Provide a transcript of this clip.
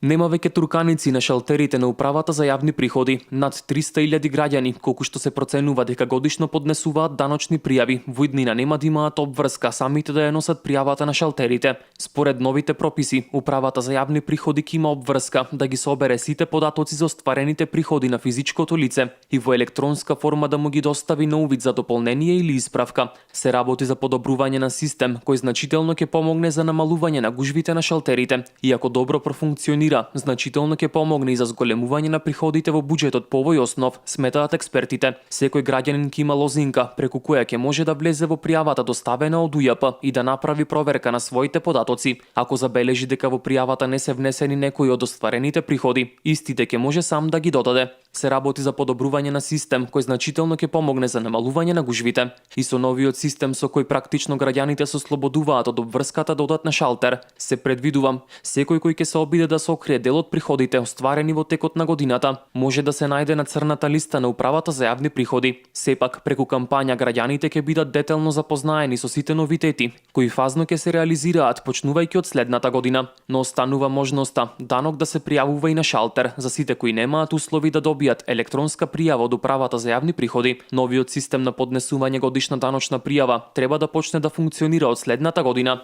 Нема веќе турканици на шалтерите на управата за јавни приходи. Над 300.000 граѓани, колку што се проценува дека годишно поднесуваат даночни пријави, во иднина нема да имаат обврска самите да ја носат пријавата на шалтерите. Според новите прописи, управата за јавни приходи ќе има обврска да ги собере сите податоци за остварените приходи на физичкото лице и во електронска форма да му ги достави на увид за дополнение или исправка. Се работи за подобрување на систем кој значително ќе помогне за намалување на гужвите на шалтерите и ако добро профункционира, значително ќе помогне и за зголемување на приходите во буџетот по овој основ, сметаат експертите. Секој граѓанин ќе има лозинка преку која ќе може да влезе во пријавата доставена од УЈП и да направи проверка на своите податоци. Ако забележи дека во пријавата не се внесени некои од остварените приходи, истите ќе може сам да ги додаде. Се работи за подобрување на систем кој значително ќе помогне за намалување на гужвите. И со новиот систем со кој практично граѓаните се ослободуваат од обврската да одат на шалтер, се предвидува секој кој ќе се обиде да сокрие дел од приходите остварени во текот на годината, може да се најде на црната листа на управата за јавни приходи. Сепак, преку кампања граѓаните ќе бидат детелно запознаени со сите новитети, кои фазно ќе се реализираат почнувајќи од следната година, но останува можноста данок да се пријавува и на шалтер за сите кои немаат услови да добијат електронска пријава од управата за јавни приходи. Новиот систем на поднесување годишна даночна пријава треба да почне да функционира од следната година.